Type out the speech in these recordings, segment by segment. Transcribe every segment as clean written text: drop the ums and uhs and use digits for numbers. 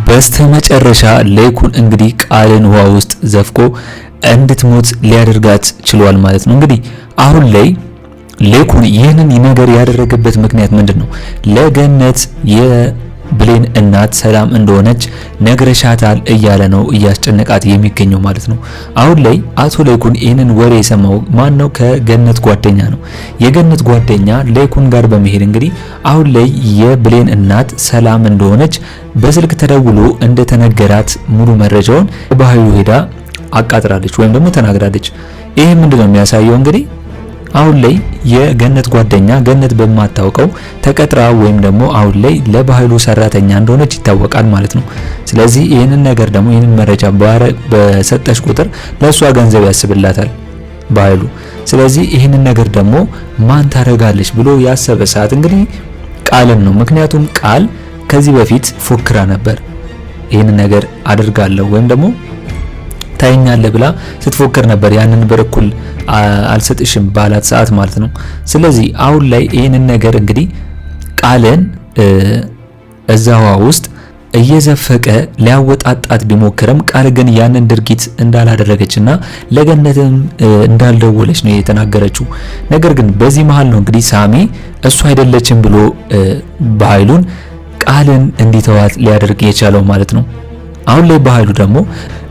በስተመጨረሻ ሌኩን እንግዲህ ቃልን ውሃ ውስጥ ዘፍቆ እንድትሞት ሊያደርጋት ችሏል ማለት ነው። እንግዲህ አሁን ላይ ሌኩን ይህንን ነገር ያደረገበት ምክንያት ምንድነው? ለገነት የብሌን እናት ሰላም እንደሆነች ነግረሻታል እያለ ነው እያስጨነቃት የሚገኘው ማለት ነው። አሁን ላይ አቶ ሌኩን ይህንን ወሬ የሰማው ማን ነው? ከገነት ጓደኛ ነው። የገነት ጓደኛ ሌኩን ጋር በመሄድ እንግዲህ አሁን ላይ የብሌን እናት ሰላም እንደሆነች በስልክ ተደውሎ እንደተነገራት ሙሉ መረጃውን በኃይሉ ሄዳ አቃጥራለች ወይም ደግሞ ተናግራለች። ይሄ ምንድነው የሚያሳየው? እንግዲህ አሁን ላይ የገነት ጓደኛ ገነት በማታውቀው ተቀጥራ ወይም ደግሞ አሁን ላይ ለባህሉ ሰራተኛ እንደሆነች ይታወቃል ማለት ነው። ስለዚህ ይህንን ነገር ደግሞ ይህንን መረጃ በሰጠች ቁጥር ለእሷ ገንዘብ ያስብላታል ባህሉ። ስለዚህ ይህንን ነገር ደግሞ ማን ታደርጋለች ብሎ ያሰበ ሰዓት እንግዲህ ቃልን ነው። ምክንያቱም ቃል ከዚህ በፊት ፎክራ ነበር ይህንን ነገር አድርጋለሁ ወይም ደግሞ ታይኛለህ ብላ ስትፎክር ነበር። ያንን በርኩል አልሰጥሽም ባላት ሰዓት ማለት ነው። ስለዚህ አሁን ላይ ይህንን ነገር እንግዲህ ቃልን እዛዋ ውስጥ እየዘፈቀ ሊያወጣጣት ቢሞክርም ቃል ግን ያንን ድርጊት እንዳላደረገችና ለገነትም እንዳልደወለች ነው የተናገረችው። ነገር ግን በዚህ መሃል ነው እንግዲህ ሳሚ እሱ አይደለችም ብሎ በኃይሉን ቃልን እንዲተዋት ሊያደርግ የቻለው ማለት ነው። አሁን ላይ በኃይሉ ደግሞ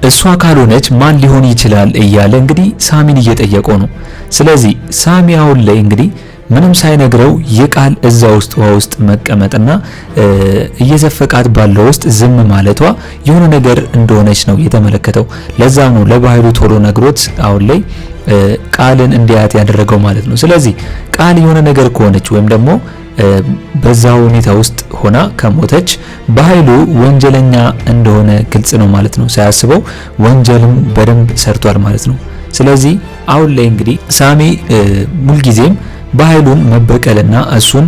እሷ ካልሆነች ማን ሊሆን ይችላል እያለ እንግዲህ ሳሚን እየጠየቀው ነው። ስለዚህ ሳሚ አሁን ላይ እንግዲህ ምንም ሳይነግረው የቃል እዛ ውስጥ ውሃ ውስጥ መቀመጥና እየዘፈቃት ባለው ውስጥ ዝም ማለቷ የሆነ ነገር እንደሆነች ነው የተመለከተው። ለዛም ነው ለበኃይሉ ቶሎ ነግሮት አሁን ላይ ቃልን እንዲያት ያደረገው ማለት ነው። ስለዚህ ቃል የሆነ ነገር ከሆነች ወይም ደግሞ በዛ ሁኔታ ውስጥ ሆና ከሞተች በኃይሉ ወንጀለኛ እንደሆነ ግልጽ ነው ማለት ነው። ሳያስበው ወንጀልም በደንብ ሰርቷል ማለት ነው። ስለዚህ አሁን ላይ እንግዲህ ሳሚ ሙልጊዜም በኃይሉን መበቀልና እሱን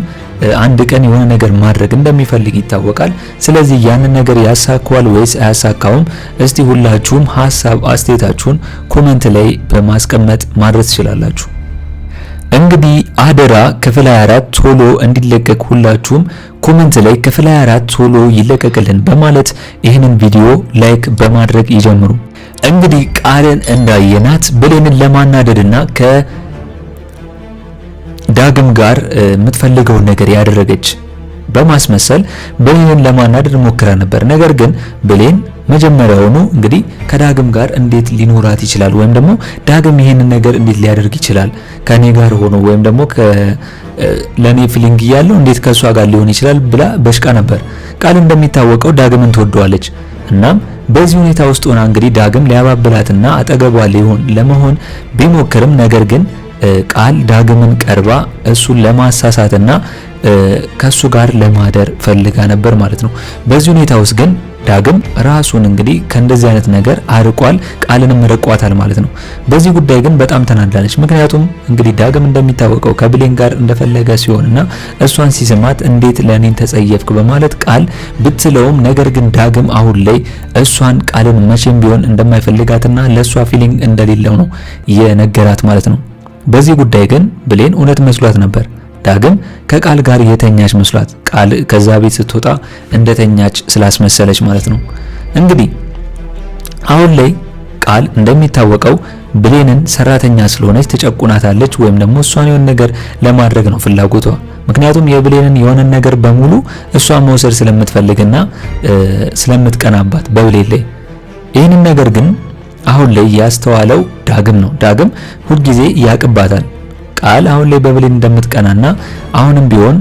አንድ ቀን የሆነ ነገር ማድረግ እንደሚፈልግ ይታወቃል። ስለዚህ ያንን ነገር ያሳካዋል ወይስ አያሳካውም? እስቲ ሁላችሁም ሀሳብ አስተያየታችሁን ኮሜንት ላይ በማስቀመጥ ማድረስ ትችላላችሁ። እንግዲህ አደራ ክፍል 24 ቶሎ እንዲለቀቅ ሁላችሁም ኮሜንት ላይ ክፍል 24 ቶሎ ይለቀቅልን በማለት ይህንን ቪዲዮ ላይክ በማድረግ ይጀምሩ። እንግዲህ ቃልን እንዳየናት ብሌንን ለማናደድና ከዳግም ጋር የምትፈልገውን ነገር ያደረገች በማስመሰል ብሌንን ለማናደድ ሞክራ ነበር። ነገር ግን ብሌን መጀመሪያውኑ እንግዲህ ከዳግም ጋር እንዴት ሊኖራት ይችላል ወይም ደግሞ ዳግም ይሄንን ነገር እንዴት ሊያደርግ ይችላል ከኔ ጋር ሆኖ ወይም ደግሞ ለኔ ፊሊንግ ያለው እንዴት ከሷ ጋር ሊሆን ይችላል ብላ በሽቃ ነበር። ቃል እንደሚታወቀው ዳግምን ትወደዋለች። እናም በዚህ ሁኔታ ውስጥ ሆና እንግዲህ ዳግም ሊያባብላትና አጠገቧ ለመሆን ቢሞክርም ነገር ግን ቃል ዳግምን ቀርባ እሱን ለማሳሳትና ከሱ ጋር ለማደር ፈልጋ ነበር ማለት ነው። በዚህ ሁኔታ ውስጥ ግን ዳግም ራሱን እንግዲህ ከእንደዚህ አይነት ነገር አርቋል፣ ቃልንም ርቋታል ማለት ነው። በዚህ ጉዳይ ግን በጣም ተናዳለች። ምክንያቱም እንግዲህ ዳግም እንደሚታወቀው ከብሌን ጋር እንደፈለገ ሲሆንና እሷን ሲስማት እንዴት ለኔን ተጸየፍክ በማለት ቃል ብትለውም ነገር ግን ዳግም አሁን ላይ እሷን ቃልን መቼም ቢሆን እንደማይፈልጋትና ለሷ ፊሊንግ እንደሌለው ነው የነገራት ማለት ነው። በዚህ ጉዳይ ግን ብሌን እውነት መስሏት ነበር። ዳግም ከቃል ጋር የተኛች መስሏት ቃል ከዛ ቤት ስትወጣ እንደተኛች ስላስመሰለች ማለት ነው። እንግዲህ አሁን ላይ ቃል እንደሚታወቀው ብሌንን ሰራተኛ ስለሆነች ተጨቁናታለች ወይም ደግሞ እሷን የሆነ ነገር ለማድረግ ነው ፍላጎቷ። ምክንያቱም የብሌንን የሆነ ነገር በሙሉ እሷ መውሰድ ስለምትፈልግና ስለምትቀናባት በብሌን ላይ ይህንን ነገር ግን አሁን ላይ ያስተዋለው ዳግም ነው። ዳግም ሁልጊዜ ያቅባታል ቃል አሁን ላይ በብሌን እንደምትቀናና አሁንም ቢሆን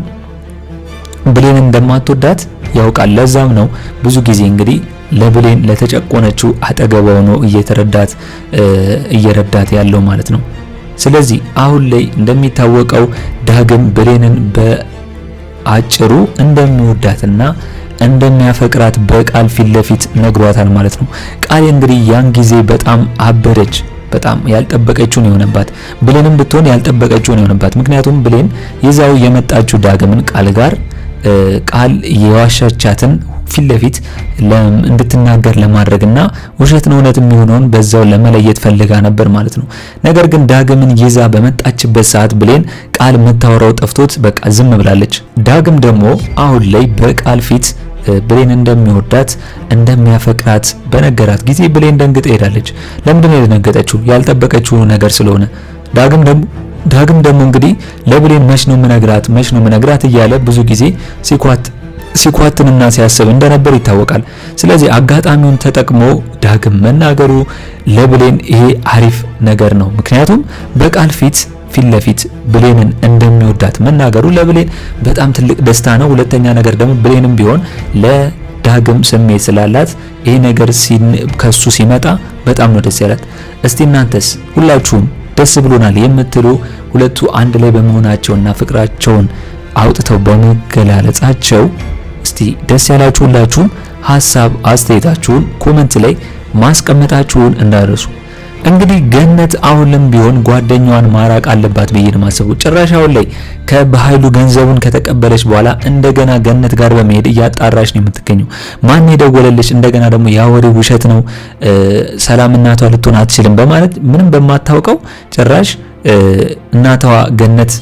ብሌን እንደማትወዳት ያውቃል። ለዛም ነው ብዙ ጊዜ እንግዲህ ለብሌን ለተጨቆነችው አጠገቧ ሆኖ እየረዳት ያለው ማለት ነው። ስለዚህ አሁን ላይ እንደሚታወቀው ዳግም ብሌንን በአጭሩ እንደሚወዳትና እንደሚያፈቅራት በቃል ፊት ለፊት ነግሯታል ማለት ነው። ቃል እንግዲህ ያን ጊዜ በጣም አበደች። በጣም ያልጠበቀችውን የሆነባት ብሌንም ብትሆን ያልጠበቀችውን የሆነባት። ምክንያቱም ብሌን ይዛው የመጣችው ዳግምን ቃል ጋር ቃል የዋሻቻትን ፊት ለፊት እንድትናገር ለማድረግና ውሸት ነው እውነት የሚሆነውን በዛው ለመለየት ፈልጋ ነበር ማለት ነው። ነገር ግን ዳግምን ይዛ በመጣችበት ሰዓት ብሌን ቃል የምታወራው ጠፍቶት በቃ ዝም ብላለች። ዳግም ደግሞ አሁን ላይ በቃል ፊት ብሌን እንደሚወዳት እንደሚያፈቅራት በነገራት ጊዜ ብሌን ደንግጣ ሄዳለች። ለምንድን ነው የደነገጠችው? ያልጠበቀችው ነገር ስለሆነ። ዳግም ደግሞ እንግዲህ ለብሌን መች ነው ምነግራት እያለ ብዙ ጊዜ ሲኳትንና ሲያስብ እንደነበር ይታወቃል። ስለዚህ አጋጣሚውን ተጠቅሞ ዳግም መናገሩ ለብሌን ይሄ አሪፍ ነገር ነው። ምክንያቱም በቃል ፊት ለፊት ብሌንን እንደሚወዳት መናገሩ ለብሌን በጣም ትልቅ ደስታ ነው። ሁለተኛ ነገር ደግሞ ብሌንም ቢሆን ለዳግም ስሜት ስላላት ይሄ ነገር ከሱ ሲመጣ በጣም ነው ደስ ያላት። እስቲ እናንተስ ሁላችሁም ደስ ብሎናል የምትሉ ሁለቱ አንድ ላይ በመሆናቸውና ፍቅራቸውን አውጥተው በመገላለጻቸው እስቲ ደስ ያላችሁ ሁላችሁም ሐሳብ አስተያየታችሁን ኮሜንት ላይ ማስቀመጣችሁን እንዳትረሱ። እንግዲህ ገነት አሁንም ቢሆን ጓደኛዋን ማራቅ አለባት ብዬ ነው የማስበው። ጭራሽ አሁን ላይ በኃይሉ ገንዘቡን ከተቀበለች በኋላ እንደገና ገነት ጋር በመሄድ እያጣራች ነው የምትገኘው። ማን የደወለልሽ? እንደገና ደግሞ ያ ወሬ ውሸት ነው፣ ሰላም እናቷ ልትሆን አትችልም በማለት ምንም በማታውቀው ጭራሽ እናቷ ገነት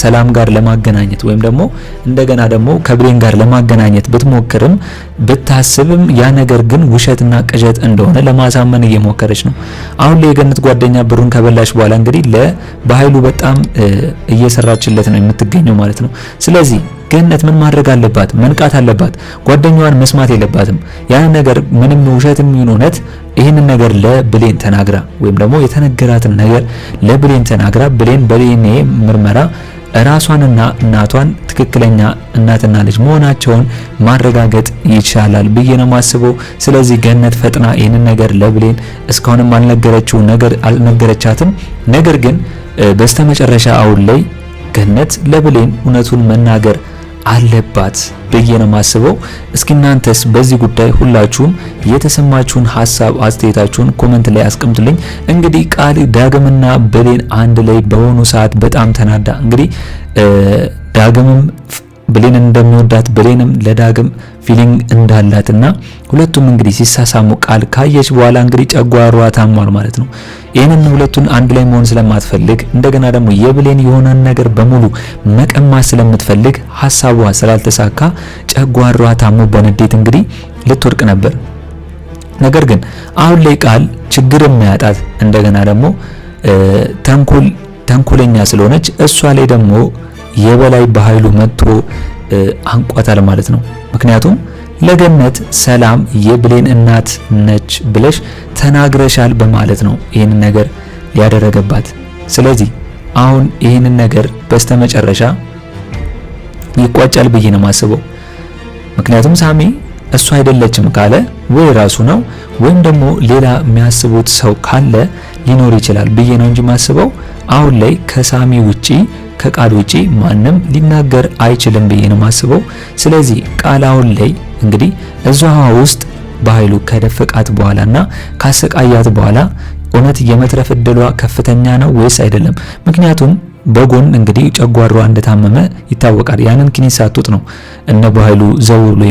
ሰላም ጋር ለማገናኘት ወይም ደግሞ እንደገና ደግሞ ከብሌን ጋር ለማገናኘት ብትሞክርም ብታስብም ያ ነገር ግን ውሸትና ቅዠት እንደሆነ ለማሳመን እየሞከረች ነው። አሁን ላይ የገነት ጓደኛ ብሩን ከበላሽ በኋላ እንግዲህ በኃይሉ በጣም እየሰራችለት ነው የምትገኘው ማለት ነው። ስለዚህ ገነት ምን ማድረግ አለባት? መንቃት አለባት። ጓደኛዋን መስማት የለባትም። ያን ነገር ምንም ውሸትም ይሁን እውነት ይህንን ነገር ለብሌን ተናግራ ወይም ደግሞ የተነገራትን ነገር ለብሌን ተናግራ ብሌን በዲኤንኤ ምርመራ ራሷንና እናቷን ትክክለኛ እናትና ልጅ መሆናቸውን ማረጋገጥ ይቻላል ብዬ ነው ማስበው። ስለዚህ ገነት ፈጥና ይህንን ነገር ለብሌን እስካሁንም አልነገረቻትም። ነገር ግን በስተመጨረሻ አሁን ላይ ገነት ለብሌን እውነቱን መናገር አለባት ብዬ ነው ማስበው። እስኪ እናንተስ በዚህ ጉዳይ ሁላችሁም የተሰማችሁን ሐሳብ አስተያየታችሁን ኮሜንት ላይ አስቀምጡልኝ። እንግዲህ ቃል ዳግምና ብሌን አንድ ላይ በሆኑ ሰዓት በጣም ተናዳ እንግዲህ ዳግምም ብሌን እንደሚወዳት ብሌንም ለዳግም ፊሊንግ እንዳላትና ሁለቱም እንግዲህ ሲሳሳሙ ቃል ካየች በኋላ እንግዲህ ጨጓሯ ታሟል ማለት ነው። ይህንን ሁለቱን አንድ ላይ መሆን ስለማትፈልግ እንደገና ደግሞ የብሌን የሆነን ነገር በሙሉ መቀማት ስለምትፈልግ ሐሳቧ ስላልተሳካ ጨጓሯ ታሞ በንዴት እንግዲህ ልትወድቅ ነበር። ነገር ግን አሁን ላይ ቃል ችግር የሚያጣት እንደገና ደግሞ ተንኮለኛ ስለሆነች እሷ ላይ ደግሞ የበላይ በኃይሉ መጥቶ አንቋታል ማለት ነው። ምክንያቱም ለገነት ሰላም የብሌን እናት ነች ብለሽ ተናግረሻል በማለት ነው ይህንን ነገር ያደረገባት። ስለዚህ አሁን ይህንን ነገር በስተመጨረሻ ይቋጫል ብዬ ነው ማስበው። ምክንያቱም ሳሚ እሱ አይደለችም ካለ ወይ ራሱ ነው ወይም ደግሞ ሌላ የሚያስቡት ሰው ካለ ሊኖር ይችላል ብዬ ነው እንጂ ማስበው አሁን ላይ ከሳሚ ውጪ ከቃል ውጪ ማንም ሊናገር አይችልም ብዬ ነው ማስበው። ስለዚህ ቃል አሁን ላይ እንግዲህ እዛው ውስጥ በኃይሉ ከደፈቃት በኋላና ካሰቃያት በኋላ እውነት የመትረፍ እድሏ ከፍተኛ ነው ወይስ አይደለም? ምክንያቱም በጎን እንግዲህ ጨጓሯ እንደታመመ ይታወቃል። ያንን ክኒን ሳትውጥ ነው እነ በኃይሉ ዘው ብሎ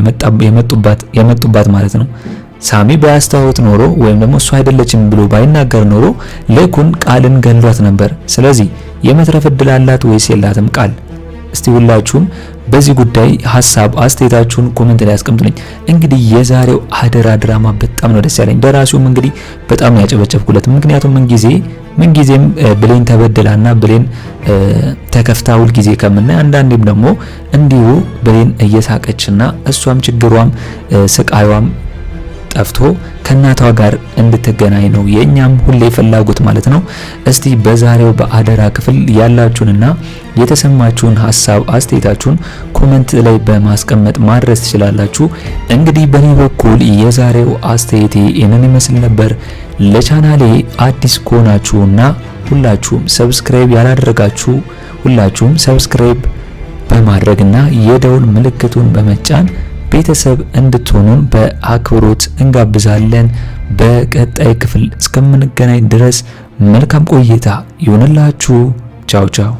የመጡባት ማለት ነው። ሳሚ ባያስታውት ኖሮ ወይም ደግሞ እሱ አይደለችም ብሎ ባይናገር ኖሮ ለኩን ቃልን ገሏት ነበር። ስለዚህ የመትረፍ እድል አላት ወይስ የላትም ቃል? እስቲ ሁላችሁም በዚህ ጉዳይ ሐሳብ አስተያየታችሁን ኮሜንት ላይ አስቀምጡልኝ። እንግዲህ የዛሬው አደራ ድራማ በጣም ነው ደስ ያለኝ። ደራሲውም እንግዲህ በጣም ነው ያጨበጨብኩለት። ምክንያቱም ምንጊዜም ብሌን ተበድላና ብሌን ተከፍታ ሁል ጊዜ ከምናይ አንዳንዴም ደግሞ እንዲሁ ብሌን እየሳቀችና እሷም ችግሯም ስቃይዋም ጠፍቶ ከእናቷ ጋር እንድትገናኝ ነው የኛም ሁሌ ፍላጎት ማለት ነው። እስቲ በዛሬው በአደራ ክፍል ያላችሁንና የተሰማችሁን ሐሳብ አስተያየታችሁን ኮሜንት ላይ በማስቀመጥ ማድረስ ትችላላችሁ። እንግዲህ በኔ በኩል የዛሬው አስተያየቴ ይህንን ይመስል ነበር። ለቻናሌ አዲስ ከሆናችሁና ሁላችሁም ሰብስክራይብ ያላደረጋችሁ ሁላችሁም ሰብስክራይብ በማድረግና የደውል ምልክቱን በመጫን ቤተሰብ እንድትሆኑን በአክብሮት እንጋብዛለን። በቀጣይ ክፍል እስከምንገናኝ ድረስ መልካም ቆይታ ይሁንላችሁ። ቻው ቻው።